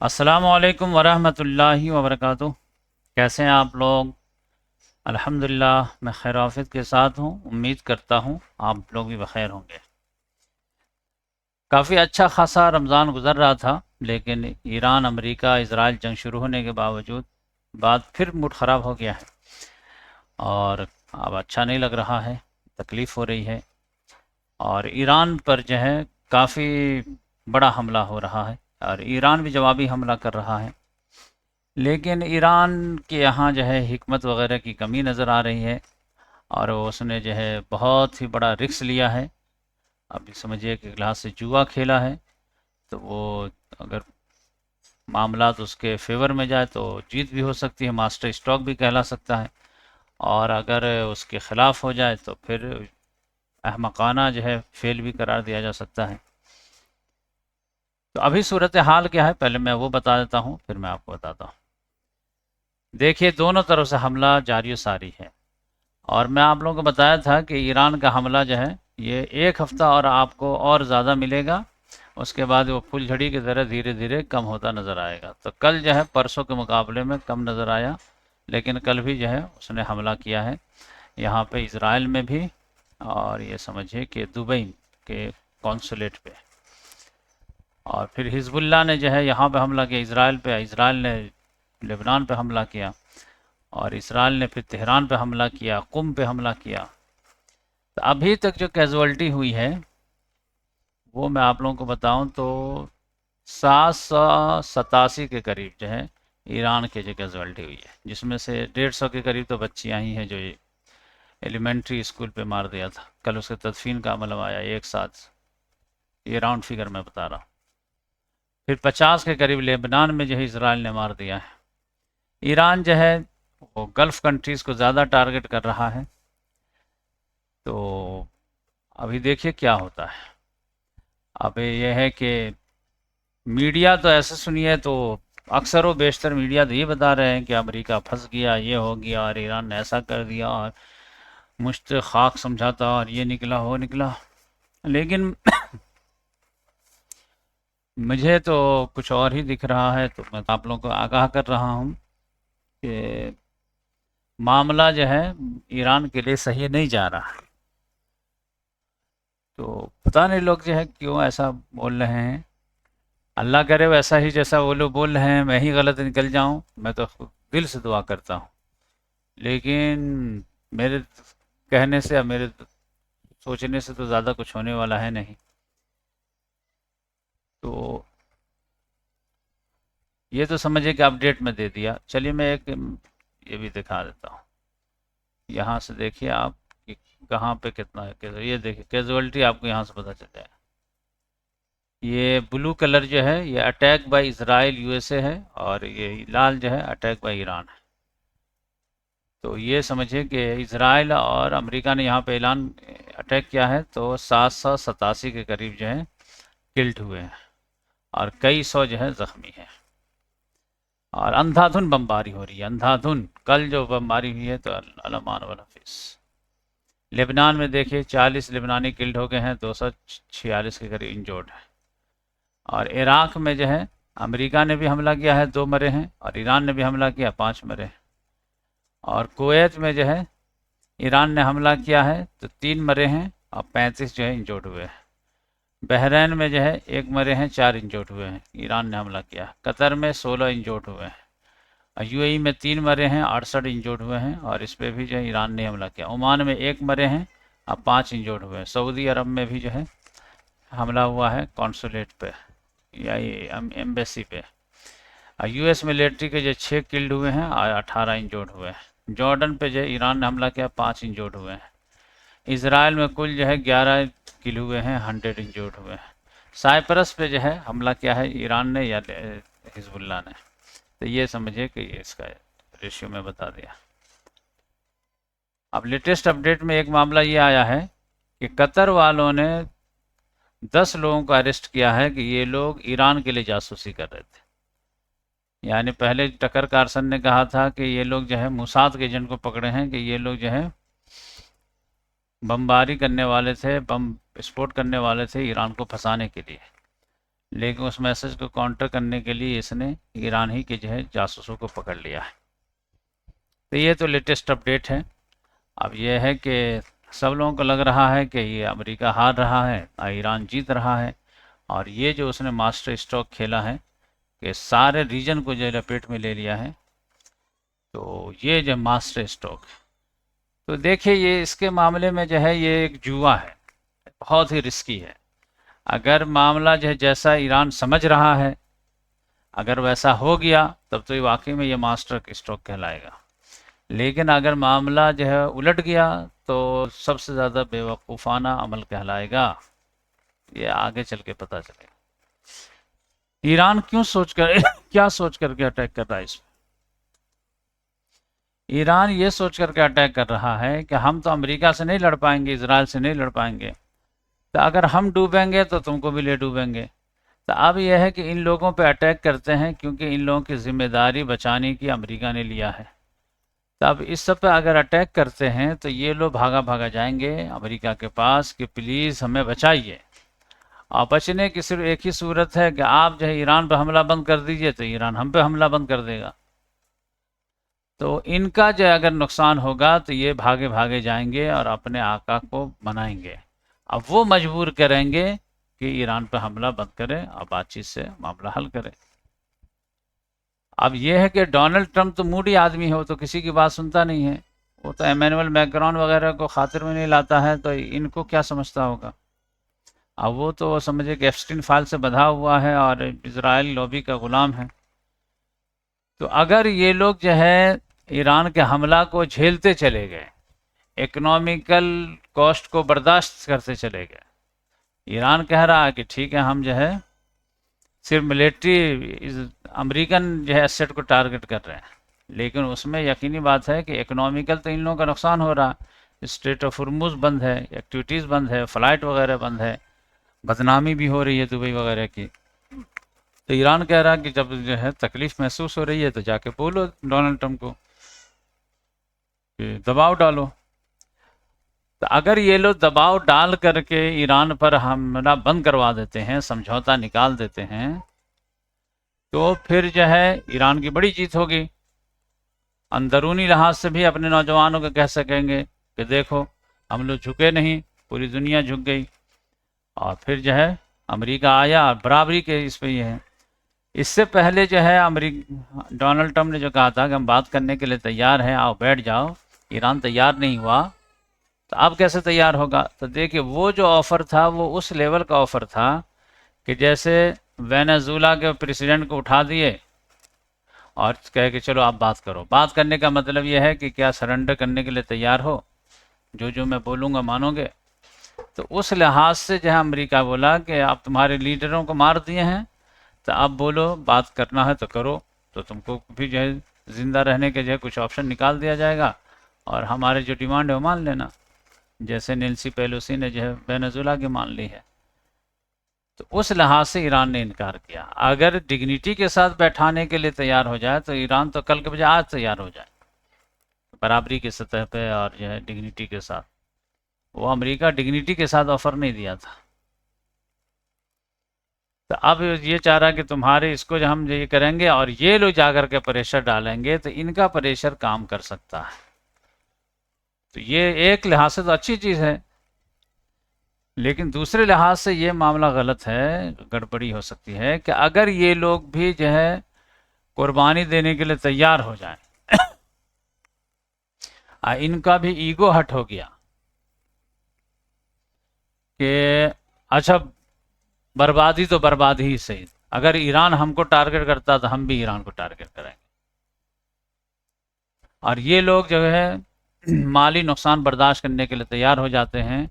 السلام علیکم ورحمۃ اللہ وبرکاتہ۔ کیسے ہیں آپ لوگ؟ الحمدللہ میں خیر آفیت کے ساتھ ہوں، امید کرتا ہوں آپ لوگ بھی بخیر ہوں گے۔ کافی اچھا خاصا رمضان گزر رہا تھا، لیکن ایران امریکہ اسرائیل جنگ شروع ہونے کے باوجود بعد پھر موڈ خراب ہو گیا ہے اور اب اچھا نہیں لگ رہا ہے، تکلیف ہو رہی ہے، اور ایران پر جو ہے کافی بڑا حملہ ہو رہا ہے اور ایران بھی جوابی حملہ کر رہا ہے۔ لیکن ایران کے یہاں جو ہے حکمت وغیرہ کی کمی نظر آ رہی ہے، اور اس نے جو ہے بہت ہی بڑا رکس لیا ہے۔ ابھی سمجھیے کہ کلاس سے جوا کھیلا ہے، تو وہ اگر معاملات اس کے فیور میں جائے تو جیت بھی ہو سکتی ہے، ماسٹر اسٹروک بھی کہلا سکتا ہے، اور اگر اس کے خلاف ہو جائے تو پھر احمقانہ جو ہے فیل بھی قرار دیا جا سکتا ہے۔ تو ابھی صورتحال کیا ہے پہلے میں وہ بتا دیتا ہوں، پھر میں آپ کو بتاتا ہوں۔ دیکھیے دونوں طرف سے حملہ جاری و ساری ہے، اور میں آپ لوگوں کو بتایا تھا کہ ایران کا حملہ جو ہے یہ ایک ہفتہ اور آپ کو اور زیادہ ملے گا، اس کے بعد وہ پھول جھڑی کی طرح دھیرے دھیرے کم ہوتا نظر آئے گا۔ تو کل جو ہے پرسوں کے مقابلے میں کم نظر آیا، لیکن کل بھی جو ہے اس نے حملہ کیا ہے یہاں پہ اسرائیل میں بھی، اور یہ سمجھے کہ دبئی کے کونسولیٹ پہ، اور پھر حزب اللہ نے جو ہے یہاں پہ حملہ کیا اسرائیل پہ، اسرائیل نے لبنان پہ حملہ کیا، اور اسرائیل نے پھر تہران پہ حملہ کیا، قم پہ حملہ کیا۔ تو ابھی تک جو کیزوالٹی ہوئی ہے وہ میں آپ لوگوں کو بتاؤں تو 787 کے قریب جو ہے ایران کے جو کیزوالٹی ہوئی ہے، جس میں سے 150 کے قریب تو بچیاں ہی ہیں جو ایلیمنٹری اسکول پہ مار دیا تھا، کل اس کے تدفین کا عمل آیا ایک ساتھ، یہ راؤنڈ فگر میں بتا رہا ہوں۔ پھر 50 کے قریب لیبنان میں جو ہے اسرائیل نے مار دیا ہے۔ ایران جو ہے وہ گلف کنٹریز کو زیادہ ٹارگٹ کر رہا ہے، تو ابھی دیکھیے کیا ہوتا ہے۔ اب یہ ہے کہ میڈیا تو ایسے سنیے تو اکثر و بیشتر میڈیا تو یہ بتا رہے ہیں کہ امریکہ پھنس گیا، یہ ہو گیا، اور ایران نے ایسا کر دیا، اور مشت خاک سمجھاتا، اور یہ نکلا وہ نکلا، لیکن مجھے تو کچھ اور ہی دکھ رہا ہے۔ تو میں آپ لوگوں کو آگاہ کر رہا ہوں کہ معاملہ جو ہے ایران کے لیے صحیح نہیں جا رہا، تو پتہ نہیں لوگ جو ہے کیوں ایسا بول رہے ہیں۔ اللہ کرے ویسا ہی جیسا وہ لوگ بول رہے ہیں میں ہی غلط نکل جاؤں، میں تو دل سے دعا کرتا ہوں، لیکن میرے کہنے سے اور میرے سوچنے سے تو زیادہ کچھ ہونے والا ہے نہیں۔ تو یہ تو سمجھے کہ اپڈیٹ میں دے دیا۔ چلیے میں ایک یہ بھی دکھا دیتا ہوں، یہاں سے دیکھیے آپ کہ کہاں پہ کتنا ہے۔ یہ دیکھیے کیزوالٹی آپ کو یہاں سے پتہ چل جائے گا۔ یہ بلو کلر جو ہے یہ attack by Israel U S A ہے، اور یہ لال جو ہے اٹیک بائی ایران ہے۔ تو یہ سمجھے کہ اسرائیل اور امریکہ نے یہاں پہ اعلان اٹیک کیا ہے تو 787 کے قریب جو ہے کلٹ ہوئے ہیں، اور کئی سو جو ہے زخمی ہیں، اور اندھا دھن بمباری ہو رہی ہے، اندھا دھن۔ کل جو بمباری ہوئی ہے تو الامان والحفظ۔ لبنان میں دیکھیے 40 لبنانی کلڈ ہو گئے ہیں، 246 کے قریب انجورڈ ہیں، اور عراق میں جو ہے امریکہ نے بھی حملہ کیا ہے، 2 مرے ہیں، اور ایران نے بھی حملہ کیا، 5 مرے ہیں، اور کویت میں جو ہے ایران نے حملہ کیا ہے تو 3 مرے ہیں اور 35 جو ہے انجورڈ ہوئے ہیں۔ بحرین میں جو ہے 1 مرے ہیں، 4 انجورڈ ہوئے ہیں، ایران نے حملہ کیا۔ قطر میں 16 انجورڈ ہوئے ہیں، اور یو اے ای میں 3 مرے ہیں، 68 انجورڈ ہوئے ہیں، اور اس پہ بھی جو ہے ایران نے حملہ کیا۔ عمان میں 1 مرے ہیں اور 5 انجورڈ ہوئے ہیں۔ سعودی عرب میں بھی جو ہے حملہ ہوا ہے کونسولیٹ پہ یا ایمبیسی پہ، اور یو ایس ملٹری کے جو 6 کلڈ ہوئے ہیں اور 18 انجورڈ ہوئے ہیں۔ جارڈن پہ جو ہے ایران نے حملہ کیا، 5 انجورڈ ہوئے ہیں۔ اسرائیل میں کل جو ہے 11 کل ہوئے ہیں، 100 انجورڈ ہوئے ہیں۔ سائپرس پہ جو ہے حملہ کیا ہے ایران نے یا حزب اللہ نے، تو یہ سمجھے کہ یہ اس کا ریشیو میں بتا دیا۔ اب لیٹسٹ اپڈیٹ میں ایک معاملہ یہ آیا ہے کہ قطر والوں نے 10 لوگوں کو اریسٹ کیا ہے کہ یہ لوگ ایران کے لیے جاسوسی کر رہے تھے۔ یعنی پہلے ٹکر کارسن نے کہا تھا کہ یہ لوگ جو ہے موساد کے ایجنٹ کو پکڑے ہیں کہ یہ لوگ جو ہے بمباری کرنے والے تھے، بم اسپوٹ کرنے والے تھے ایران کو پھنسانے کے لیے، لیکن اس میسج کو کاؤنٹر کرنے کے لیے اس نے ایران ہی کے جو ہے جاسوسوں کو پکڑ لیا ہے۔ تو یہ تو لیٹسٹ اپڈیٹ ہے۔ اب یہ ہے کہ سب لوگوں کو لگ رہا ہے کہ یہ امریکہ ہار رہا ہے، ایران جیت رہا ہے، اور یہ جو اس نے ماسٹر اسٹروک کھیلا ہے کہ سارے ریجن کو جو لپیٹ میں لے لیا ہے، تو یہ جو ماسٹر اسٹروک ہے، تو دیکھیے یہ اس کے معاملے میں جو ہے یہ ایک جوا ہے، بہت ہی رسکی ہے۔ اگر معاملہ جو ہے جیسا ایران سمجھ رہا ہے اگر ویسا ہو گیا تب تو یہ واقعی میں یہ ماسٹر اسٹروک کہلائے گا، لیکن اگر معاملہ جو ہے الٹ گیا تو سب سے زیادہ بے وقوفانہ عمل کہلائے گا۔ یہ آگے چل کے پتہ چلے گا ایران کیوں سوچ کر کیا سوچ کر کے اٹیک کر رہا ہے اس میں۔ ایران یہ سوچ کر کے اٹیک کر رہا ہے کہ ہم تو امریکہ سے نہیں لڑ پائیں گے، اسرائیل سے نہیں لڑ پائیں گے، تو اگر ہم ڈوبیں گے تو تم کو بھی لے ڈوبیں گے۔ تو اب یہ ہے کہ ان لوگوں پہ اٹیک کرتے ہیں کیونکہ ان لوگوں کی ذمہ داری بچانے کی امریکہ نے لیا ہے۔ تو اب اس سب پہ اگر اٹیک کرتے ہیں تو یہ لوگ بھاگا بھاگا جائیں گے امریکہ کے پاس کہ پلیز ہمیں بچائیے، اور بچنے کی صرف ایک ہی صورت ہے کہ آپ جو ہے ایران پہ حملہ بند کر دیجئے تو ایران ہم پہ حملہ بند کر دے گا۔ تو ان کا جو اگر نقصان ہوگا تو یہ بھاگے بھاگے جائیں گے اور اپنے آقا کو منائیں گے، اب وہ مجبور کریں گے کہ ایران پہ حملہ بند کرے اور بات چیت سے معاملہ حل کرے۔ اب یہ ہے کہ ڈونلڈ ٹرمپ تو موڈی آدمی ہے، وہ تو کسی کی بات سنتا نہیں ہے، وہ تو ایمینول میکرون وغیرہ کو خاطر میں نہیں لاتا ہے، تو ان کو کیا سمجھتا ہوگا۔ اب وہ تو سمجھے کہ ایپسٹین فائل سے بندھا ہوا ہے اور اسرائیل لوبی کا غلام ہے۔ تو اگر یہ لوگ جو ہے ایران کے حملہ کو جھیلتے چلے گئے، اکنامیکل کاسٹ کو برداشت کرتے چلے گئے، ایران کہہ رہا ہے کہ ٹھیک ہے ہم جو ہے صرف ملٹری امریکن جو ہے ایسٹ کو ٹارگٹ کر رہے ہیں، لیکن اس میں یقینی بات ہے کہ اکنامیکل تو ان لوگوں کا نقصان ہو رہا، اسٹریٹ آف ہرمز بند ہے، ایکٹیویٹیز بند ہے، فلائٹ وغیرہ بند ہے، بدنامی بھی ہو رہی ہے دبئی وغیرہ کی۔ تو ایران کہہ رہا کہ جب جو ہے تکلیف محسوس ہو رہی ہے تو جا کے بولو ڈونلڈ ٹرمپ کو کہ دباؤ ڈالو۔ تو اگر یہ لوگ دباؤ ڈال کر کے ایران پر حملہ بند کروا دیتے ہیں، سمجھوتا نکال دیتے ہیں، تو پھر جو ہے ایران کی بڑی جیت ہوگی۔ اندرونی لحاظ سے بھی اپنے نوجوانوں کو کہہ سکیں گے کہ دیکھو ہم لوگ جھکے نہیں، پوری دنیا جھک گئی، اور پھر جو ہے امریکہ آیا اور برابری کے اس پہ یہ ہے۔ اس سے پہلے جو ہے ڈونلڈ ٹرمپ نے جو کہا تھا کہ ہم بات کرنے کے لیے تیار ہیں، آؤ بیٹھ جاؤ، ایران تیار نہیں ہوا، تو اب کیسے تیار ہوگا؟ تو دیکھیں وہ جو آفر تھا وہ اس لیول کا آفر تھا کہ جیسے وینزویلا کے پریزیڈنٹ کو اٹھا دیے اور کہے کہ چلو آپ بات کرو۔ بات کرنے کا مطلب یہ ہے کہ کیا سرنڈر کرنے کے لیے تیار ہو، جو میں بولوں گا مانو گے۔ تو اس لحاظ سے جو ہے امریکہ بولا کہ آپ تمہارے لیڈروں کو مار دیے ہیں تو اب بولو بات کرنا ہے تو کرو، تو تم کو بھی جو ہے زندہ رہنے کے جو ہے کچھ آپشن نکال دیا جائے گا، اور ہمارے جو ڈیمانڈ ہے وہ مان لینا، جیسے نینسی پیلوسی نے جو ہے وینزویلا کی مان لی ہے۔ تو اس لحاظ سے ایران نے انکار کیا۔ اگر ڈگنیٹی کے ساتھ بیٹھانے کے لیے تیار ہو جائے تو ایران تو کل کے بجائے آج تیار ہو جائے، برابری کی سطح پہ اور جو ہے ڈگنیٹی کے ساتھ۔ وہ امریکہ ڈگنیٹی کے ساتھ آفر نہیں دیا تھا۔ تو اب یہ چاہ رہا کہ تمہارے اس کو جو ہم یہ کریں گے اور یہ لوگ جا کر کے پریشر ڈالیں گے تو ان کا پریشر کام کر سکتا ہے۔ تو یہ ایک لحاظ سے تو اچھی چیز ہے، لیکن دوسرے لحاظ سے یہ معاملہ غلط ہے، گڑبڑی ہو سکتی ہے کہ اگر یہ لوگ بھی جو ہے قربانی دینے کے لیے تیار ہو جائیں، ان کا بھی ایگو ہٹ ہو گیا کہ اچھا بربادی تو بربادی ہی صحیح، اگر ایران ہم کو ٹارگٹ کرتا تو ہم بھی ایران کو ٹارگٹ کریں گے، اور یہ لوگ جو ہے مالی نقصان برداشت کرنے کے لیے تیار ہو جاتے ہیں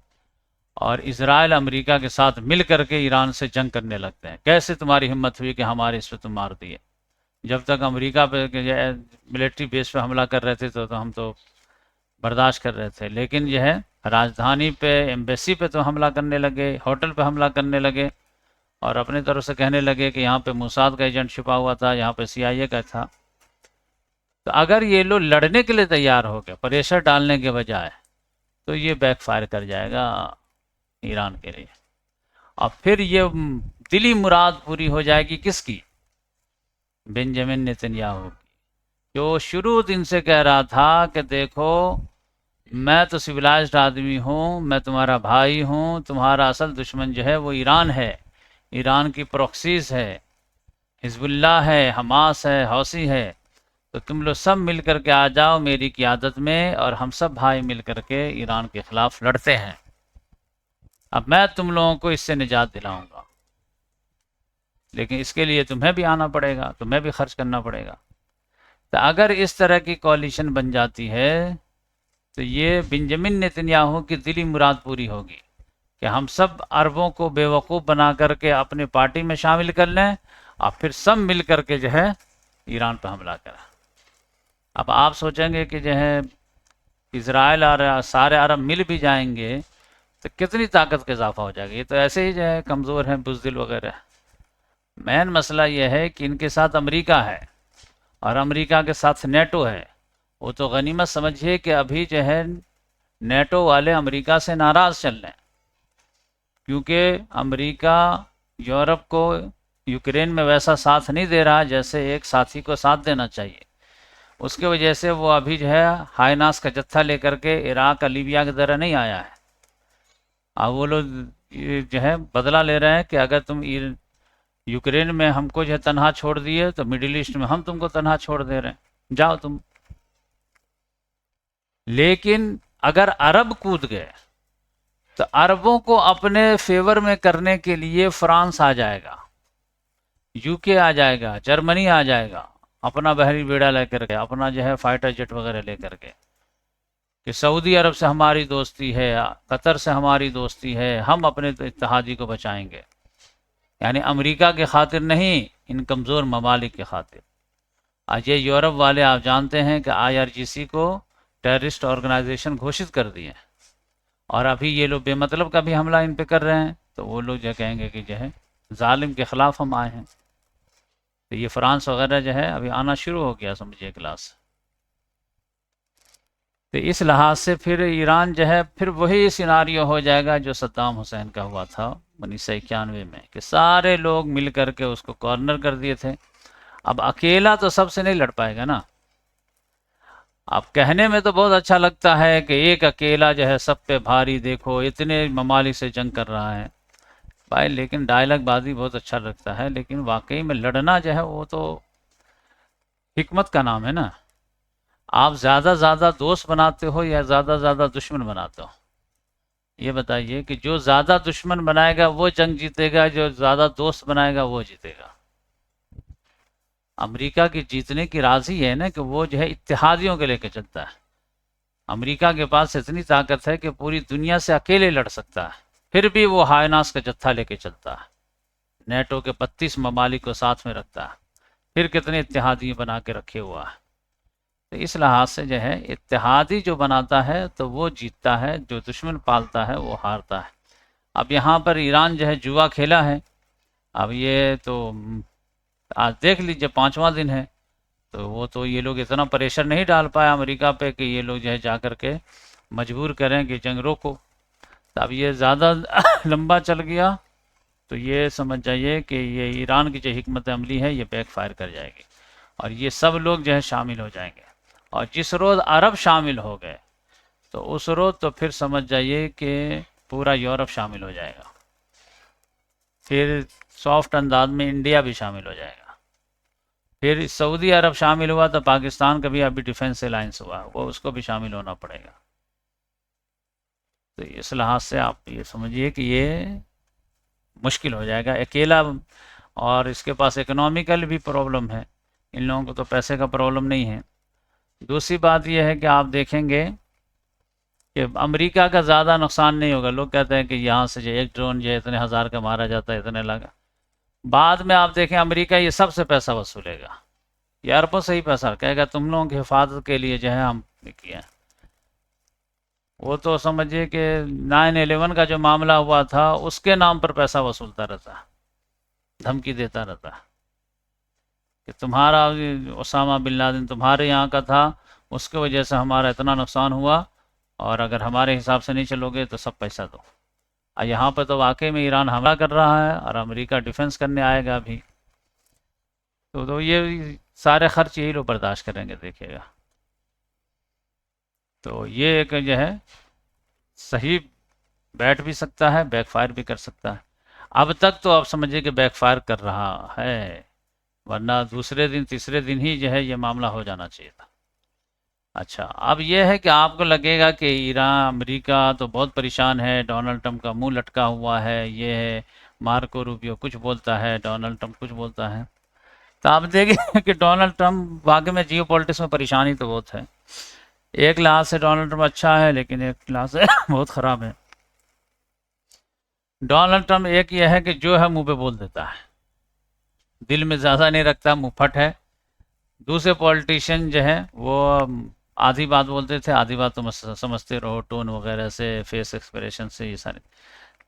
اور اسرائیل امریکہ کے ساتھ مل کر کے ایران سے جنگ کرنے لگتے ہیں۔ کیسے تمہاری ہمت ہوئی کہ ہمارے اس پہ تم مار دیے؟ جب تک امریکہ پہ ملٹری بیس پہ حملہ کر رہے تھے تو ہم تو برداشت کر رہے تھے، لیکن یہ ہے راجدھانی پہ، ایمبیسی پہ تو حملہ کرنے لگے، ہوٹل پہ حملہ کرنے لگے، اور اپنے طرف سے کہنے لگے کہ یہاں پہ موساد کا ایجنٹ چھپا ہوا تھا، یہاں پہ CIA کا تھا۔ تو اگر یہ لوگ لڑنے کے لیے تیار ہو گئے پریشر ڈالنے کے بجائے تو یہ بیک فائر کر جائے گا ایران کے لیے، اور پھر یہ دلی مراد پوری ہو جائے گی کس کی؟ بنجامن نیتنیاہو کی، جو شروع دن سے کہہ رہا تھا کہ دیکھو میں تو سویلائزڈ آدمی ہوں، میں تمہارا بھائی ہوں، تمہارا اصل دشمن جو ہے وہ ایران ہے، ایران کی پروکسیز ہے، حزب اللہ ہے، حماس ہے، حوثی ہے، تو تم لوگ سب مل کر کے آ جاؤ میری قیادت میں، اور ہم سب بھائی مل کر کے ایران کے خلاف لڑتے ہیں، اب میں تم لوگوں کو اس سے نجات دلاؤں گا، لیکن اس کے لیے تمہیں بھی آنا پڑے گا، تمہیں بھی خرچ کرنا پڑے گا۔ تو اگر اس طرح کی کوalition بن جاتی ہے تو یہ بنجامن نیتنیاہو کی دلی مراد پوری ہوگی کہ ہم سب عربوں کو بیوقوف بنا کر کے اپنی پارٹی میں شامل کر لیں، اور پھر سب مل کر کے جو ہے ایران پہ حملہ کریں۔ اب آپ سوچیں گے کہ جو ہے اسرائیل اور سارے عرب مل بھی جائیں گے تو کتنی طاقت کا اضافہ ہو جائے گا، یہ تو ایسے ہی جو ہے کمزور ہیں، بزدل وغیرہ۔ مین مسئلہ یہ ہے کہ ان کے ساتھ امریکہ ہے، اور امریکہ کے ساتھ نیٹو ہے، وہ تو غنیمت سمجھیے کہ ابھی جو ہے نیٹو والے امریکہ سے ناراض چل رہے ہیں، کیونکہ امریکہ یورپ کو یوکرین میں ویسا ساتھ نہیں دے رہا جیسے ایک ساتھی کو ساتھ دینا چاہیے، اس کی وجہ سے وہ ابھی جو ہے ہائی ناس کا جتھا لے کر کے عراق اور لیبیا کی طرح نہیں آیا ہے۔ اب وہ لوگ جو ہے بدلہ لے رہے ہیں کہ اگر تم یوکرین میں ہم کو جو ہے تنہا چھوڑ دیے تو مڈل ایسٹ میں ہم تم کو تنہا چھوڑ دے رہے ہیں، جاؤ تم۔ لیکن اگر عرب کود گئے تو عربوں کو اپنے فیور میں کرنے کے لیے فرانس آ جائے گا، یو کے آ جائے گا، جرمنی آ جائے گا، اپنا بحری بیڑا لے کر کے، اپنا جو ہے فائٹر جیٹ وغیرہ لے کر کے، کہ سعودی عرب سے ہماری دوستی ہے، قطر سے ہماری دوستی ہے، ہم اپنے اتحادی کو بچائیں گے، یعنی امریکہ کے خاطر نہیں، ان کمزور ممالک کے خاطر۔ آج یہ یورپ والے آپ جانتے ہیں کہ آئی آر جی سی کو ٹیررسٹ آرگنائزیشن گھوشت کر دیے ہیں، اور ابھی یہ لوگ بے مطلب کا بھی حملہ ان پہ کر رہے ہیں، تو وہ لوگ جو کہیں گے کہ جو ہے ظالم کے خلاف ہم آئے ہیں۔ تو یہ فرانس وغیرہ جو ہے ابھی آنا شروع ہو گیا سمجھیے کلاس۔ تو اس لحاظ سے پھر ایران جو ہے پھر وہی سیناریو ہو جائے گا جو صدام حسین کا ہوا تھا 1991 میں، کہ سارے لوگ مل کر کے اس کو کارنر کر دیے تھے۔ اب اکیلا تو سب سے نہیں لڑ پائے گا نا، اب کہنے میں تو بہت اچھا لگتا ہے کہ ایک اکیلا جو ہے سب پہ بھاری، دیکھو اتنے ممالک سے جنگ کر رہا ہے بھائی، لیکن ڈائلاگ بازی بہت اچھا لگتا ہے، لیکن واقعی میں لڑنا جو ہے وہ تو حکمت کا نام ہے نا۔ آپ زیادہ دوست بناتے ہو یا زیادہ دشمن بناتے ہو؟ یہ بتائیے کہ جو زیادہ دشمن بنائے گا وہ جنگ جیتے گا، جو زیادہ دوست بنائے گا وہ جیتے گا۔ امریکہ کی جیتنے کی راز ہی ہے نا کہ وہ جو ہے اتحادیوں کے لے کے چلتا ہے۔ امریکہ کے پاس اتنی طاقت ہے کہ پوری دنیا سے اکیلے لڑ سکتا ہے، پھر بھی وہ ہائی ناس کا جتھا لے کے چلتا ہے، نیٹو کے 32 ممالک کو ساتھ میں رکھتا ہے، پھر کتنے اتحادی بنا کے رکھے ہوا ہے۔ تو اس لحاظ سے جو ہے اتحادی جو بناتا ہے تو وہ جیتتا ہے، جو دشمن پالتا ہے وہ ہارتا ہے۔ اب یہاں پر ایران جو ہے جوا کھیلا ہے، اب یہ تو آج دیکھ لیجئے 5واں دن ہے، تو وہ تو یہ لوگ اتنا پریشر نہیں ڈال پایا امریکہ پہ کہ یہ لوگ جو ہے جا کر کے مجبور کریں کہ جنگ روکو۔ تو اب یہ زیادہ لمبا چل گیا تو یہ سمجھ جائیے کہ یہ ایران کی جو حکمت عملی ہے یہ بیک فائر کر جائے گی، اور یہ سب لوگ جو ہے شامل ہو جائیں گے، اور جس روز عرب شامل ہو گئے تو اس روز تو پھر سمجھ جائیے کہ پورا یورپ شامل ہو جائے گا، پھر سافٹ انداز میں انڈیا بھی شامل ہو جائے گا، پھر سعودی عرب شامل ہوا تو پاکستان کا بھی ابھی ڈیفنس الائنس ہوا، وہ اس کو بھی شامل ہونا پڑے گا۔ تو اس لحاظ سے آپ یہ سمجھیے کہ یہ مشکل ہو جائے گا اکیلا، اور اس کے پاس اکنامیکل بھی پرابلم ہے، ان لوگوں کو تو پیسے کا پرابلم نہیں ہے۔ دوسری بات یہ ہے کہ آپ دیکھیں گے کہ امریکہ کا زیادہ نقصان نہیں ہوگا، لوگ کہتے ہیں کہ یہاں سے جو ایک ڈرون جو ہے اتنے ہزار کا مارا جاتا ہے، اتنے لگا، بعد میں آپ دیکھیں امریکہ یہ سب سے پیسہ وصولے گا، یہ اربوں سے ہی پیسہ کہے گا تم لوگوں کی حفاظت کے لیے جو ہے ہم کیے ہیں۔ وہ تو سمجھیے کہ 9/11 کا جو معاملہ ہوا تھا اس کے نام پر پیسہ وصولتا رہتا، دھمکی دیتا رہتا کہ تمہارا اسامہ بن لادن تمہارے یہاں کا تھا، اس کی وجہ سے ہمارا اتنا نقصان ہوا، اور اگر ہمارے حساب سے نہیں چلو گے تو سب پیسہ دو۔ اور یہاں پہ تو واقعی میں ایران حملہ کر رہا ہے اور امریکہ ڈیفنس کرنے آئے گا ابھی، تو یہ سارے خرچ یہی لوگ برداشت کریں گے، دیکھیے گا. تو یہ ایک جو ہے صحیح بیٹھ بھی سکتا ہے، بیک فائر بھی کر سکتا ہے. اب تک تو آپ سمجھیے کہ بیک فائر کر رہا ہے، ورنہ دوسرے دن تیسرے دن ہی جو ہے یہ معاملہ ہو جانا چاہیے تھا. اچھا، اب یہ ہے کہ آپ کو لگے گا کہ ایران امریکہ تو بہت پریشان ہے، ڈونلڈ ٹرمپ کا منہ لٹکا ہوا ہے، یہ ہے مارکو روبیو کچھ بولتا ہے، ڈونلڈ ٹرمپ کچھ بولتا ہے. تو آپ دیکھیں کہ ڈونلڈ ٹرمپ واقعی میں جیو پولیٹکس میں پریشانی تو بہت ہے. ایک لحاظ سے ڈونلڈ ٹرمپ اچھا ہے، لیکن ایک لحاظ سے بہت خراب ہے. ڈونلڈ ٹرمپ ایک یہ ہے کہ جو ہے منہ پہ بول دیتا ہے، دل میں زیادہ نہیں رکھتا، منہ پھٹ ہے. دوسرے پولیٹیشین جو ہیں وہ آدھی بات بولتے تھے، آدھی بات تم سمجھتے رہو، ٹون وغیرہ سے، فیس ایکسپریشن سے، یہ سارے.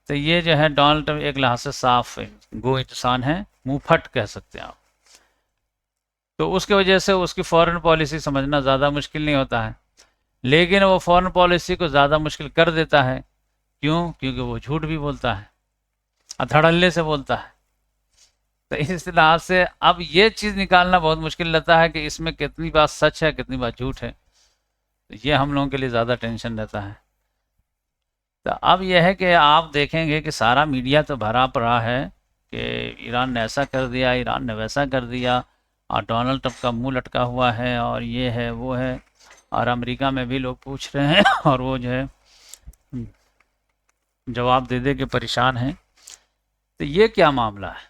تو یہ جو ہے ڈونلڈ ٹرمپ ایک لحاظ سے صاف گو انسان ہے، منہ پھٹ کہہ سکتے ہیں آپ. تو اس کی وجہ سے اس کی فورن پالیسی سمجھنا زیادہ مشکل نہیں ہوتا ہے، لیکن وہ فورن پالیسی کو زیادہ مشکل کر دیتا ہے. کیوں؟ کیونکہ وہ جھوٹ بھی بولتا ہے اور دھڑلے سے بولتا ہے. تو اس لحاظ سے اب یہ چیز نکالنا بہت مشکل رہتا ہے کہ اس میں کتنی بات سچ ہے، کتنی بات جھوٹ ہے. تو یہ ہم لوگوں کے لیے زیادہ ٹینشن رہتا ہے. تو اب یہ ہے کہ آپ دیکھیں گے کہ سارا میڈیا تو بھرا پڑا ہے کہ ایران نے ایسا کر دیا، ایران نے ویسا کر دیا، اور ڈونلڈ ٹرمپ کا منہ لٹکا ہوا ہے، اور یہ ہے وہ ہے، اور امریکہ میں بھی لوگ پوچھ رہے ہیں اور وہ جو ہے جواب دے دے کے پریشان ہیں. تو یہ کیا معاملہ ہے؟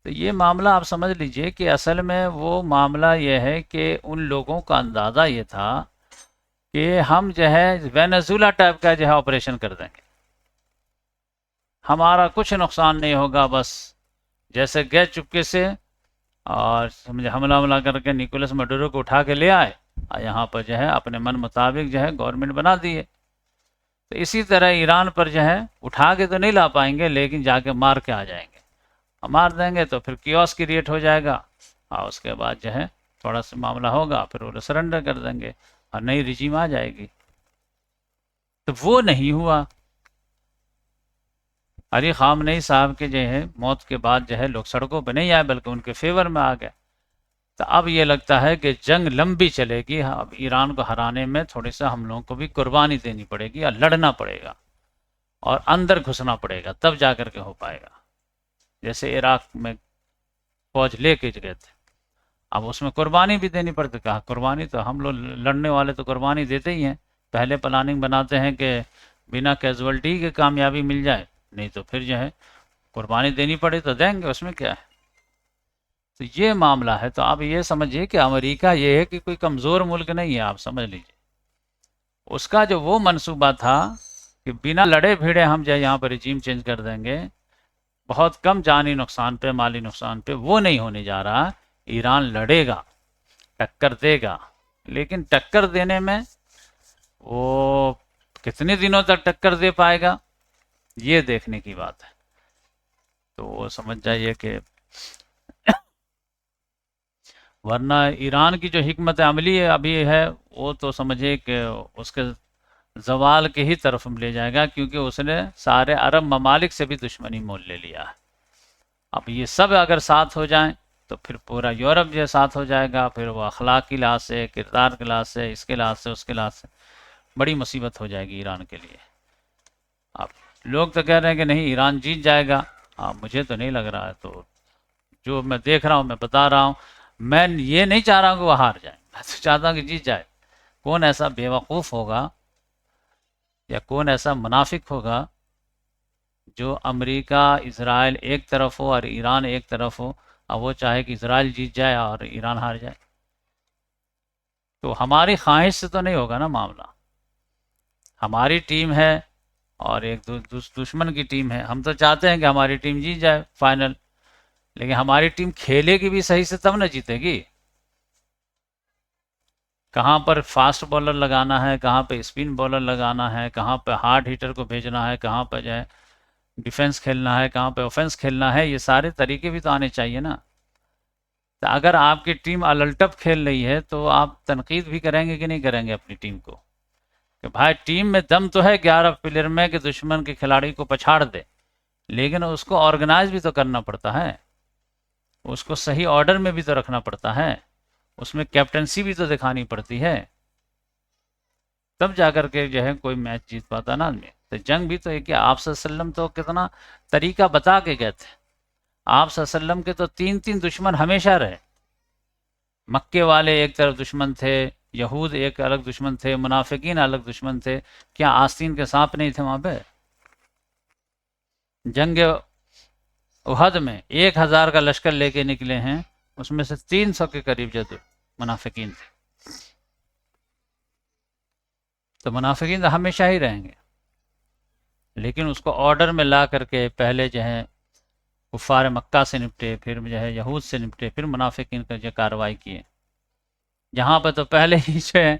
تو یہ معاملہ آپ سمجھ لیجئے کہ اصل میں وہ معاملہ یہ ہے کہ ان لوگوں کا اندازہ یہ تھا کہ ہم جو ہے وینزولا ٹائپ کا جو ہے آپریشن کر دیں گے، ہمارا کچھ نقصان نہیں ہوگا، بس جیسے گئے چپکے سے اور حملہ کر کے نیکولس مڈورو کو اٹھا کے لے آئے اور یہاں پر جو ہے اپنے من مطابق جو ہے گورنمنٹ بنا دیے. تو اسی طرح ایران پر جو ہے اٹھا کے تو نہیں لا پائیں گے، لیکن جا کے مار کے آ جائیں گے. مار دیں گے تو پھر کیوس کریٹ ہو جائے گا، اور اس کے بعد جو ہے تھوڑا سا معاملہ ہوگا، پھر وہ سرنڈر کر دیں گے اور نئی رجیم آ جائے گی. تو وہ نہیں ہوا. علی خامنئی صاحب کے جو ہے موت کے بعد جو ہے لوگ سڑکوں پہ نہیں آئے، بلکہ ان کے فیور میں آ گئے. تو اب یہ لگتا ہے کہ جنگ لمبی چلے گی، اب ایران کو ہرانے میں تھوڑی سا ہم لوگوں کو بھی قربانی دینی پڑے گی اور لڑنا پڑے گا اور اندر گھسنا پڑے گا، تب جا کر کے ہو پائے گا. جیسے عراق میں فوج لے کے گئے تھے، اب اس میں قربانی بھی دینی پڑتی. کہا قربانی تو ہم لوگ لڑنے والے تو قربانی دیتے ہی ہیں، پہلے پلاننگ بناتے ہیں کہ بنا کیزوالٹی کے کامیابی مل جائے، نہیں تو پھر جو ہے قربانی دینی پڑے تو دیں گے، اس میں کیا ہے. تو یہ معاملہ ہے. تو آپ یہ سمجھیے کہ امریکہ یہ ہے کہ کوئی کمزور ملک نہیں ہے، آپ سمجھ لیجئے. اس کا جو وہ منصوبہ تھا کہ بنا لڑے بھیڑے ہم جو یہاں پر رجیم چینج کر دیں گے، بہت کم جانی نقصان پہ، مالی نقصان پہ، وہ نہیں ہونے جا رہا. ایران لڑے گا، ٹکر دے گا، لیکن ٹکر دینے میں وہ کتنے دنوں تک ٹکر دے پائے گا، یہ دیکھنے کی بات ہے. تو وہ سمجھ جائیے کہ ورنہ ایران کی جو حکمت عملی ابھی ہے وہ تو سمجھے کہ اس کے زوال کے ہی طرف لے جائے گا، کیونکہ اس نے سارے عرب ممالک سے بھی دشمنی مول لے لیا ہے. اب یہ سب اگر ساتھ ہو جائیں تو پھر پورا یورپ جو ساتھ ہو جائے گا، پھر وہ اخلاق کی لحاظ سے، کردار کے لحاظ سے، اس کے لحاظ سے، اس کے لحاظ سے بڑی مصیبت ہو جائے گی ایران کے لیے. اب لوگ تو کہہ رہے ہیں کہ نہیں ایران جیت جائے گا، مجھے تو نہیں لگ رہا ہے. تو جو میں دیکھ رہا ہوں، میں بتا رہا ہوں، میں یہ نہیں چاہ رہا ہوں کہ وہ ہار جائیں، میں تو چاہتا ہوں کہ جیت جائے. کون ایسا بیوقوف ہوگا یا کون ایسا منافق ہوگا جو امریکہ اسرائیل ایک طرف ہو اور ایران ایک طرف ہو، اور وہ چاہے کہ اسرائیل جیت جائے اور ایران ہار جائے. تو ہماری خواہش سے تو نہیں ہوگا نا معاملہ. ہماری ٹیم ہے اور ایک دشمن کی ٹیم ہے. ہم تو چاہتے ہیں کہ ہماری ٹیم جیت جائے فائنل، لیکن ہماری ٹیم کھیلے گی بھی صحیح سے تب نہ جیتے گی. کہاں پر فاسٹ بولر لگانا ہے، کہاں پہ اسپن بولر لگانا ہے، کہاں پہ ہارڈ ہیٹر کو بھیجنا ہے، کہاں پہ جو ہے ڈیفنس کھیلنا ہے، کہاں پہ اوفنس کھیلنا ہے، یہ سارے طریقے بھی تو آنے چاہیے نا. تو اگر آپ کی ٹیم الٹپ کھیل رہی ہے تو آپ تنقید بھی کریں گے کہ نہیں کریں گے اپنی ٹیم کو. کہ بھائی ٹیم میں دم تو ہے 11 پلیئر میں کہ دشمن کے کھلاڑی کو پچھاڑ دے، لیکن اس کو آرگنائز بھی تو کرنا پڑتا ہے، اس کو صحیح آرڈر میں بھی تو رکھنا پڑتا ہے، اس میں کیپٹنسی بھی تو دکھانی پڑتی ہے، تب جا کر کے جو ہے کوئی میچ جیت پاتا نا آدمی۔ تو جنگ بھی تو ہے کہ آپ صلی اللہ علیہ وسلم تو کتنا طریقہ بتا کے گئے تھے، آپ صلی اللہ علیہ وسلم کے تو 3 دشمن ہمیشہ رہے، مکے والے ایک طرف دشمن تھے، یہود ایک الگ دشمن تھے، منافقین الگ دشمن تھے، کیا آستین کے سانپ نہیں تھے وہاں پہ؟ جنگ احد میں 1000 کا لشکر لے کے نکلے ہیں، اس میں سے 300 کے قریب جو منافقین تھے، تو منافقین تو ہمیشہ ہی رہیں گے، لیکن اس کو آرڈر میں لا کر کے پہلے جو ہے کفار مکہ سے نپٹے، پھر جو ہے یہود سے نپٹے، پھر منافقین کا جو کارروائی کیے۔ یہاں پہ تو پہلے ہی جو ہے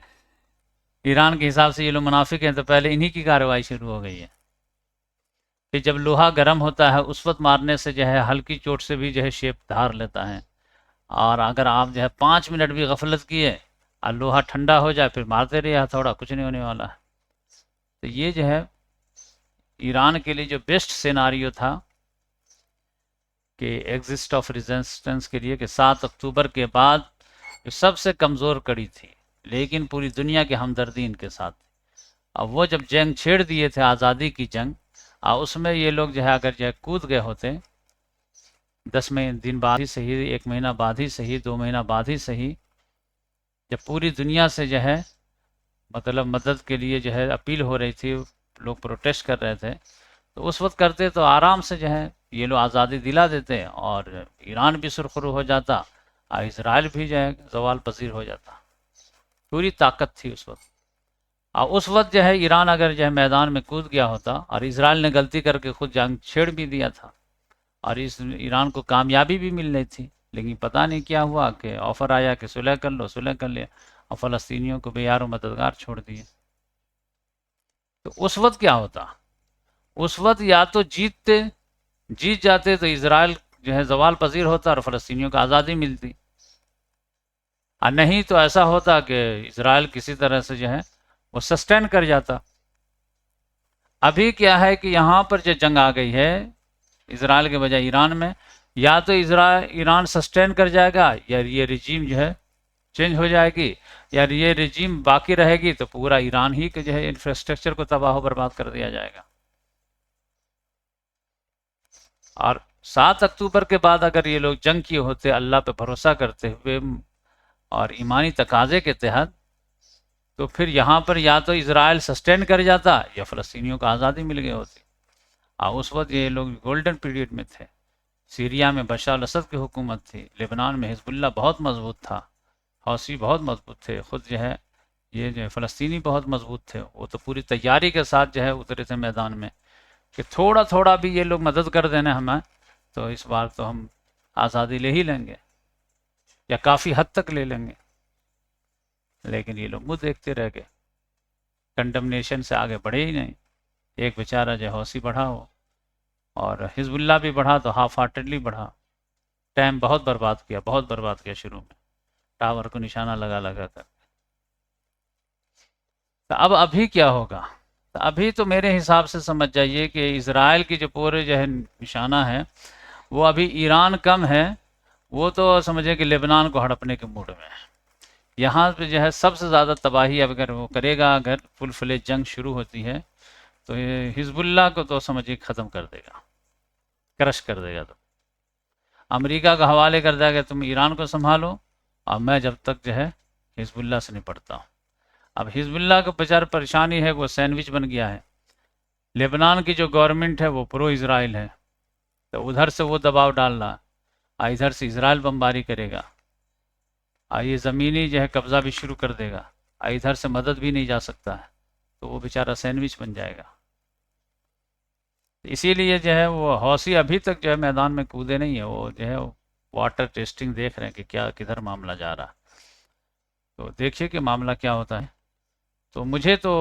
ایران کے حساب سے یہ لوگ منافق ہیں، تو پہلے انہی کی کارروائی شروع ہو گئی ہے کہ جب لوہا گرم ہوتا ہے اس وقت مارنے سے جو ہے ہلکی چوٹ سے بھی جو ہے شیپ دھار لیتا ہے، اور اگر آپ جو ہے 5 منٹ بھی غفلت کیے اور لوہا ٹھنڈا ہو جائے پھر مارتے رہے ہتھوڑا، کچھ نہیں ہونے والا ہے۔ تو یہ جو ہے ایران کے لیے جو بیسٹ سیناریو تھا کہ ایگزسٹ آف ریزسٹنس کے لیے، کہ 7 اکتوبر کے بعد جو سب سے کمزور کڑی تھی لیکن پوری دنیا کی ہمدردی ان کے ساتھ تھی، اب وہ جب جنگ چھیڑ دیے تھے آزادی کی جنگ، اور اس میں یہ لوگ جو ہے اگر جو ہے کود گئے ہوتے 10 دن بعد ہی صحیح، 1 مہینہ بعد ہی صحیح، 2 مہینہ بعد ہی صحیح، جب پوری دنیا سے جو ہے مطلب مدد کے لیے جو ہے اپیل ہو رہی تھی، لوگ پروٹیسٹ کر رہے تھے، تو اس وقت کرتے تو آرام سے جو ہے یہ لوگ آزادی دلا دیتے، اور ایران بھی سرخرو ہو جاتا اور اسرائیل بھی جو ہے زوال پذیر ہو جاتا، پوری طاقت تھی اس وقت۔ اور اس وقت جو ہے ایران اگر جو ہے میدان میں کود گیا ہوتا، اور اسرائیل نے غلطی کر کے خود جنگ چھیڑ بھی دیا تھا، اور اس ایران کو کامیابی بھی مل رہی تھی، لیکن پتہ نہیں کیا ہوا کہ آفر آیا کہ صلح کر لو، صلح کر لیا، اور فلسطینیوں کو بے یار و مددگار چھوڑ دیے۔ تو اس وقت کیا ہوتا؟ اس وقت یا تو جیت جاتے تو اسرائیل جو ہے زوال پذیر ہوتا اور فلسطینیوں کو آزادی ملتی، اور نہیں تو ایسا ہوتا کہ اسرائیل کسی طرح سے جو ہے وہ سسٹین کر جاتا۔ ابھی کیا ہے کہ یہاں پر جو جنگ آ گئی ہے اسرائیل کے بجائے ایران میں، یا تو ایران سسٹین کر جائے گا، یا یہ رجیم جو ہے چینج ہو جائے گی، یا یہ رجیم باقی رہے گی تو پورا ایران ہی کے جو ہے انفراسٹرکچر کو تباہ و برباد کر دیا جائے گا۔ اور 7 اکتوبر کے بعد اگر یہ لوگ جنگ کیے ہوتے اللہ پہ بھروسہ کرتے ہوئے اور ایمانی تقاضے کے تحت، تو پھر یہاں پر یا تو اسرائیل سسٹین کر جاتا یا فلسطینیوں کو آزادی مل گئی ہوتی، اور اس وقت یہ لوگ گولڈن پیریڈ میں تھے۔ سیریا میں بشار الاسد کی حکومت تھی، لبنان میں حزب اللہ بہت مضبوط تھا، حوثی بہت مضبوط تھے، خود جو ہے یہ جو ہے فلسطینی بہت مضبوط تھے، وہ تو پوری تیاری کے ساتھ جو ہے اترے تھے میدان میں کہ تھوڑا تھوڑا بھی یہ لوگ مدد کر دینا ہمیں تو اس بار تو ہم آزادی لے ہی لیں گے، یا کافی حد تک لے لیں گے، لیکن یہ لوگ منہ دیکھتے رہ گئے، کنڈمنیشن سے آگے بڑھے ہی نہیں۔ ایک بیچارہ جو حوثی بڑھا ہو، اور حزب اللہ بھی بڑھا تو ہاف ہارٹیڈلی بڑھا، ٹائم بہت برباد کیا شروع میں، ٹاور کو نشانہ لگا کر۔ تو اب ابھی کیا ہوگا؟ تو ابھی تو میرے حساب سے سمجھ جائیے کہ اسرائیل کی جو پورے جو ہے نشانہ ہے وہ ابھی ایران کم ہے، وہ تو سمجھے کہ لبنان کو ہڑپنے کے موڈ میں ہے۔ یہاں پہ جو ہے سب سے زیادہ تباہی اگر وہ کرے گا، اگر فل فلیج جنگ شروع ہوتی ہے تو یہ حزب اللہ کو تو سمجھیے ختم کر دے گا، کرش کر دے گا، تو امریکہ کا حوالے کر دے گا تم ایران کو سنبھالو اور میں جب تک جو ہے حزب اللہ سے نپٹتا ہوں۔ اب حزب اللہ کو بچار پریشانی ہے، وہ سینڈوچ بن گیا ہے، لبنان کی جو گورنمنٹ ہے وہ پرو اسرائیل ہے، تو ادھر سے وہ دباؤ ڈال رہا، اور ادھر سے اسرائیل بمباری کرے گا، اور یہ زمینی جو ہے قبضہ بھی شروع کر دے گا، اور ادھر سے مدد بھی نہیں جا سکتا ہے، تو وہ بیچارہ سینڈوچ بن جائے گا۔ اسی لیے جو ہے وہ حوثی ابھی تک جو ہے میدان میں کودے نہیں ہے، وہ جو ہے واٹر ٹیسٹنگ دیکھ رہے ہیں کہ کیا کدھر معاملہ جا رہا، تو دیکھیے کہ معاملہ کیا ہوتا ہے۔ تو مجھے تو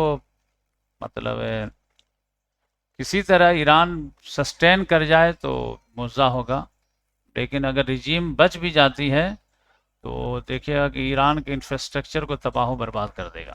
مطلب کسی طرح ایران سسٹین کر جائے تو مزہ ہوگا، لیکن اگر رجیم بچ بھی جاتی ہے تو دیکھیے گا کہ ایران کے انفراسٹرکچر کو تباہ و برباد کر دے گا،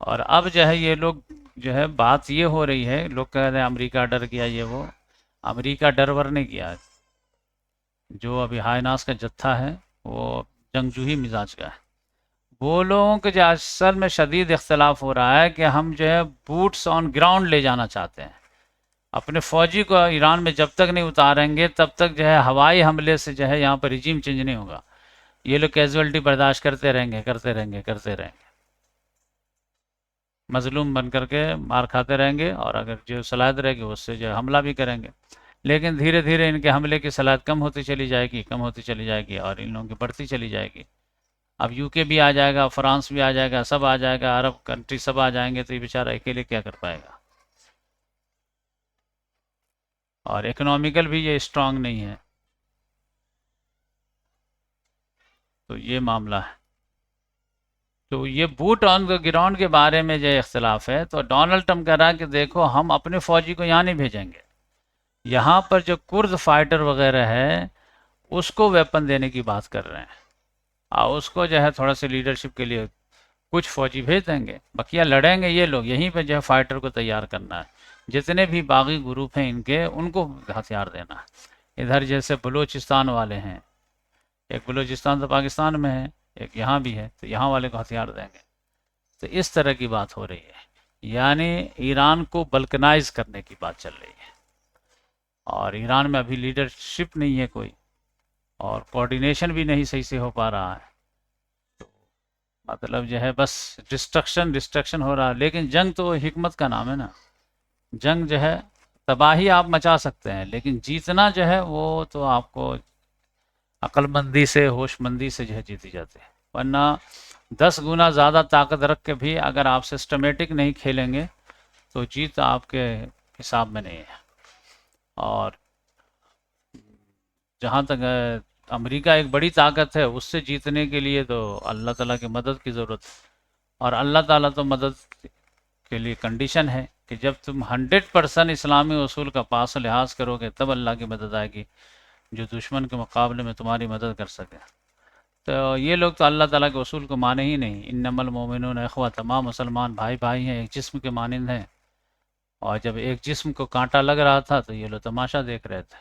اور اب جو ہے یہ لوگ جو ہے بات یہ ہو رہی ہے، لوگ کہہ رہے ہیں امریکہ ڈر گیا، یہ وہ، امریکہ ڈر ور نہیں گیا، جو ابھی ہائی ناس کا جتھا ہے وہ جنگجوہی مزاج کا ہے۔ وہ لوگوں کے جو اصل میں شدید اختلاف ہو رہا ہے کہ ہم جو ہے بوٹس آن گراؤنڈ لے جانا چاہتے ہیں اپنے فوجی کو، ایران میں جب تک نہیں اتاریں گے تب تک جو ہے ہوائی حملے سے جو ہے یہاں پر رجیم چینج نہیں ہوگا، یہ لوگ کیزولٹی برداشت کرتے رہیں گے کرتے رہیں گے کرتے رہیں گے، مظلوم بن کر کے مار کھاتے رہیں گے، اور اگر جو صلاحیت رہے گی اس سے جو ہے حملہ بھی کریں گے، لیکن دھیرے دھیرے ان کے حملے کی صلاحیت کم ہوتی چلی جائے گی، کم ہوتی چلی جائے گی، اور ان لوگوں کی بڑھتی چلی جائے گی۔ اب یو کے بھی آ جائے گا، فرانس بھی آ جائے گا، سب آ جائے گا، عرب کنٹری سب آ جائیں گے، تو یہ بیچارہ اکیلے کیا کر پائے گا؟ اور اکنامیکل بھی یہ اسٹرانگ نہیں ہے، تو یہ معاملہ ہے۔ تو یہ بوٹ آن دا گراؤنڈ کے بارے میں جو اختلاف ہے، تو ڈونلڈ ٹرمپ کہہ رہا ہے کہ دیکھو ہم اپنے فوجی کو یہاں نہیں بھیجیں گے، یہاں پر جو کرد فائٹر وغیرہ ہے اس کو ویپن دینے کی بات کر رہے ہیں، اور اس کو جو ہے تھوڑا سا لیڈرشپ کے لیے کچھ فوجی بھیج دیں گے، بقیہ لڑیں گے یہ لوگ، یہیں پہ جو ہے فائٹر کو تیار کرنا ہے، جتنے بھی باغی گروپ ہیں ان کے، ان کو ہتھیار دینا ہے۔ ادھر جیسے بلوچستان والے ہیں، ایک بلوچستان تو پاکستان میں ہے، ایک یہاں بھی ہے، تو یہاں والے کو ہتھیار دیں گے، تو اس طرح کی بات ہو رہی ہے، یعنی ایران کو بلکنائز کرنے کی بات چل رہی ہے، اور ایران میں ابھی لیڈرشپ نہیں ہے کوئی، اور کوارڈینیشن بھی نہیں صحیح سے ہو پا رہا ہے، مطلب جو ہے بس ڈسٹرکشن ہو رہا ہے۔ لیکن جنگ تو حکمت کا نام ہے نا، جنگ جو ہے تباہی آپ مچا سکتے ہیں، لیکن جیتنا جو ہے وہ تو آپ کو عقل مندی سے، ہوش مندی سے جو ہے جیتی جاتی ہے، ورنہ 10 گنا زیادہ طاقت رکھ کے بھی اگر آپ سسٹمیٹک نہیں کھیلیں گے تو جیت آپ کے حساب میں نہیں ہے۔ اور جہاں تک امریکہ ایک بڑی طاقت ہے، اس سے جیتنے کے لیے تو اللہ تعالیٰ کی مدد کی ضرورت ہے، اور اللہ تعالیٰ تو مدد کے لیے کنڈیشن ہے کہ جب تم 100% اسلامی اصول کا پاس و لحاظ کرو گے تب اللہ کی مدد آئے گی جو دشمن کے مقابلے میں تمہاری مدد کر سکے۔ تو یہ لوگ تو اللہ تعالیٰ کے اصول کو مانے ہی نہیں، انما المؤمنون اخوہ، تمام مسلمان بھائی بھائی ہیں، ایک جسم کے مانند ہیں، اور جب ایک جسم کو کانٹا لگ رہا تھا تو یہ لوگ تماشا دیکھ رہے تھے،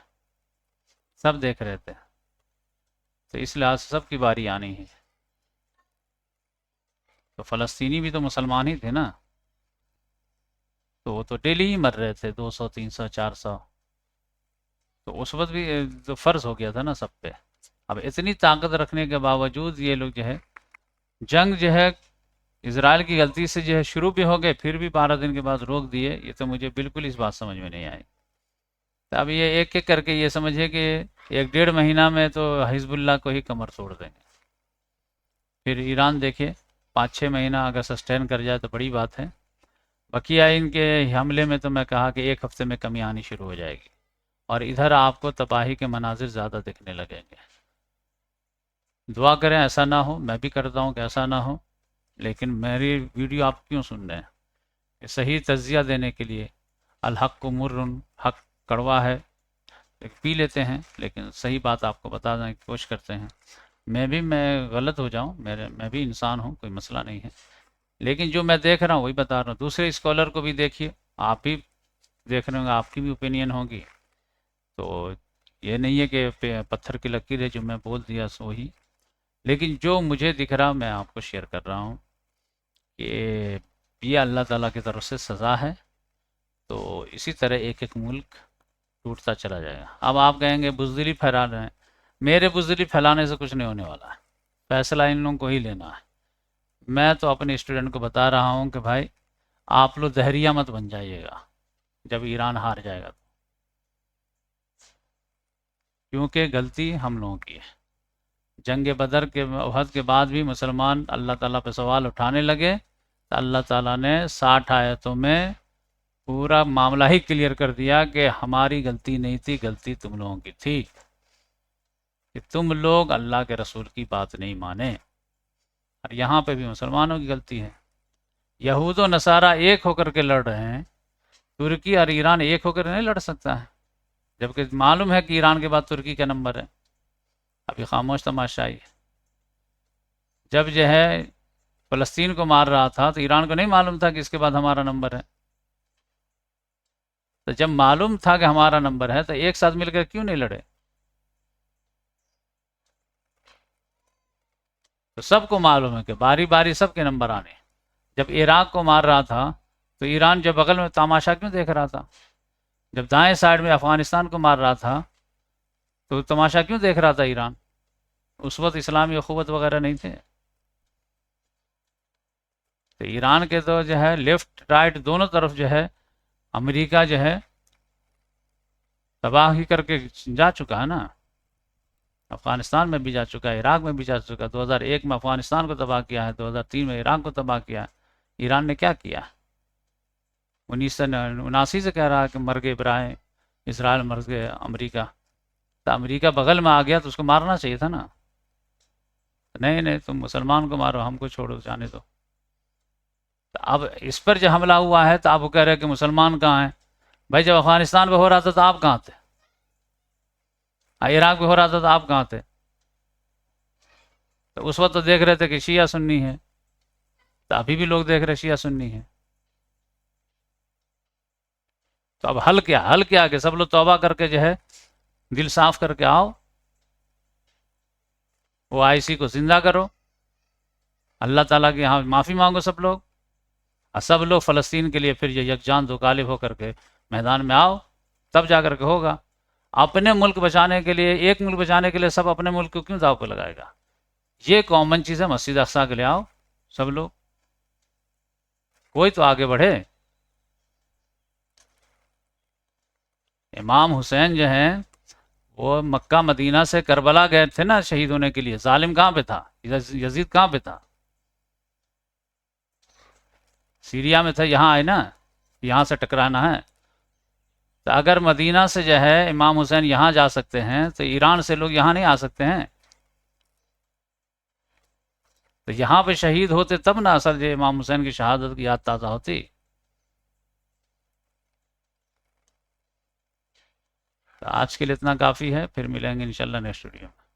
سب دیکھ رہے تھے، تو اس لحاظ سے سب کی باری آنی ہے۔ تو فلسطینی بھی تو مسلمان ہی تھے نا، تو وہ تو ڈیلی ہی مر رہے تھے، 200 300 400، تو اس وقت بھی تو فرض ہو گیا تھا نا سب پہ۔ اب اتنی طاقت رکھنے کے باوجود یہ لوگ جو ہے جنگ جو ہے اسرائیل کی غلطی سے جو ہے شروع بھی ہو گئے، پھر بھی 12 دن کے بعد روک دیے، یہ تو مجھے بالکل اس بات سمجھ میں نہیں آئی۔ تو اب یہ ایک ایک کر کے یہ سمجھے کہ 1-1.5 مہینہ میں تو حزب اللہ کو ہی کمر توڑ دیں گے، پھر ایران دیکھیے 5-6 مہینہ اگر سسٹین کر جائے تو بڑی بات ہے، بقیہ ان کے حملے میں تو میں کہا کہ 1 ہفتے میں کمی آنی شروع ہو جائے گی، اور ادھر آپ کو تباہی کے مناظر زیادہ دکھنے لگیں گے۔ دعا کریں ایسا نہ ہو، میں بھی کرتا ہوں کہ ایسا نہ ہو، لیکن میری ویڈیو آپ کیوں سن رہے ہیں؟ کہ صحیح تجزیہ دینے کے لیے، الحق کو مرن، حق کڑوا ہے، پی لیتے ہیں، لیکن صحیح بات آپ کو بتانے کی کوشش کرتے ہیں۔ میں غلط ہو جاؤں، میں بھی انسان ہوں، کوئی مسئلہ نہیں ہے، لیکن جو میں دیکھ رہا ہوں وہی بتا رہا ہوں۔ دوسرے اسکالر کو بھی دیکھیے، آپ بھی دیکھ رہے ہوں گے، آپ کی بھی اوپینین ہوگی، تو یہ نہیں ہے کہ پتھر کی لکیر ہے جو میں بول دیا سو ہی، لیکن جو مجھے دکھ رہا میں آپ کو شیئر کر رہا ہوں کہ یہ اللہ تعالیٰ کی طرف سے سزا ہے، تو اسی طرح ایک ایک ملک ٹوٹتا چلا جائے گا۔ اب آپ کہیں گے بزدلی پھیلا رہے ہیں، میرے بزدلی پھیلانے سے کچھ نہیں ہونے والا ہے، فیصلہ ان لوگوں کو ہی لینا ہے۔ میں تو اپنے اسٹوڈنٹ کو بتا رہا ہوں کہ بھائی آپ لوگ زہریہ مت بن جائیے گا جب ایران ہار جائے گا، کیونکہ غلطی ہم لوگوں کی ہے۔ جنگ بدر کے احد کے بعد بھی مسلمان اللہ تعالیٰ پہ سوال اٹھانے لگے تو اللہ تعالیٰ نے 60 آیتوں میں پورا معاملہ ہی کلیئر کر دیا کہ ہماری غلطی نہیں تھی، غلطی تم لوگوں کی تھی کہ تم لوگ اللہ کے رسول کی بات نہیں مانے، اور یہاں پہ بھی مسلمانوں کی غلطی ہے۔ یہود و نصارہ ایک ہو کر کے لڑ رہے ہیں، ترکی اور ایران ایک ہو کر نہیں لڑ سکتا ہے، جبکہ معلوم ہے کہ ایران کے بعد ترکی کا نمبر ہے، ابھی خاموش تماشائی ہے۔ جب جو ہے فلسطین کو مار رہا تھا تو ایران کو نہیں معلوم تھا کہ اس کے بعد ہمارا نمبر ہے؟ تو جب معلوم تھا کہ ہمارا نمبر ہے تو ایک ساتھ مل کر کیوں نہیں لڑے؟ تو سب کو معلوم ہے کہ باری باری سب کے نمبر آنے. جب عراق کو مار رہا تھا تو ایران جب بغل میں تماشا کیوں دیکھ رہا تھا؟ جب دائیں سائڈ میں افغانستان کو مار رہا تھا تو تماشا کیوں دیکھ رہا تھا ایران؟ اس وقت اسلامی اخوت وغیرہ نہیں تھے. تو ایران کے تو جو ہے لیفٹ رائٹ دونوں طرف جو ہے امریکہ جو ہے تباہی کر کے جا چکا ہے نا. افغانستان میں بھی جا چکا ہے، عراق میں بھی جا چکا ہے. 2001 میں افغانستان کو تباہ کیا ہے، 2003 میں عراق کو تباہ کیا ہے. ایران نے کیا کیا؟ 1979 سے کہہ رہا ہے کہ مر گئے ابراہیم، اسرائیل مر گئے امریکہ. تو امریکہ بغل میں آ گیا تو اس کو مارنا چاہیے تھا نا. نہیں نہیں، تم مسلمان کو مارو، ہم کو چھوڑو، جانے دو. تو اب اس پر جو حملہ ہوا ہے تو آپ وہ کہہ رہے ہیں کہ مسلمان کہاں ہیں؟ بھائی جب افغانستان پہ ہو رہا تھا تو آپ کہاں تھے؟ عراق پہ ہو رہا تھا تو آپ کہاں تھے؟ تو اس وقت تو دیکھ رہے تھے کہ شیعہ سنی ہے، تو ابھی بھی لوگ دیکھ رہے شیعہ سنی ہے. تو اب حل کیا؟ حل کیا کہ سب لوگ توبہ کر کے جو ہے دل صاف کر کے آؤ، وہ آئی سی کو زندہ کرو، اللہ تعالیٰ کے یہاں معافی مانگو سب لوگ، اور سب لوگ فلسطین کے لیے پھر یہ یکجان دو غالب ہو کر کے میدان میں آؤ، تب جا کر کے ہوگا. اپنے ملک بچانے کے لیے، ایک ملک بچانے کے لیے سب اپنے ملک کو کیوں داؤ پہ لگائے گا؟ یہ کامن چیز ہے. مسجد اقصیٰ کے لیے آؤ سب لوگ، کوئی تو آگے بڑھے. امام حسین جو ہیں وہ مکہ مدینہ سے کربلا گئے تھے نا شہید ہونے کے لیے. ظالم کہاں پہ تھا؟ یزید کہاں پہ تھا؟ سیریا میں تھا. یہاں آئے نا، یہاں سے ٹکرانا ہے. تو اگر مدینہ سے جو ہے امام حسین یہاں جا سکتے ہیں تو ایران سے لوگ یہاں نہیں آ سکتے ہیں؟ تو یہاں پہ شہید ہوتے تب نا اصل جو امام حسین کی شہادت کی یاد تازہ ہوتی. تو آج کے لیے اتنا کافی ہے، پھر ملیں گے انشاءاللہ نیکسٹ ویڈیو میں.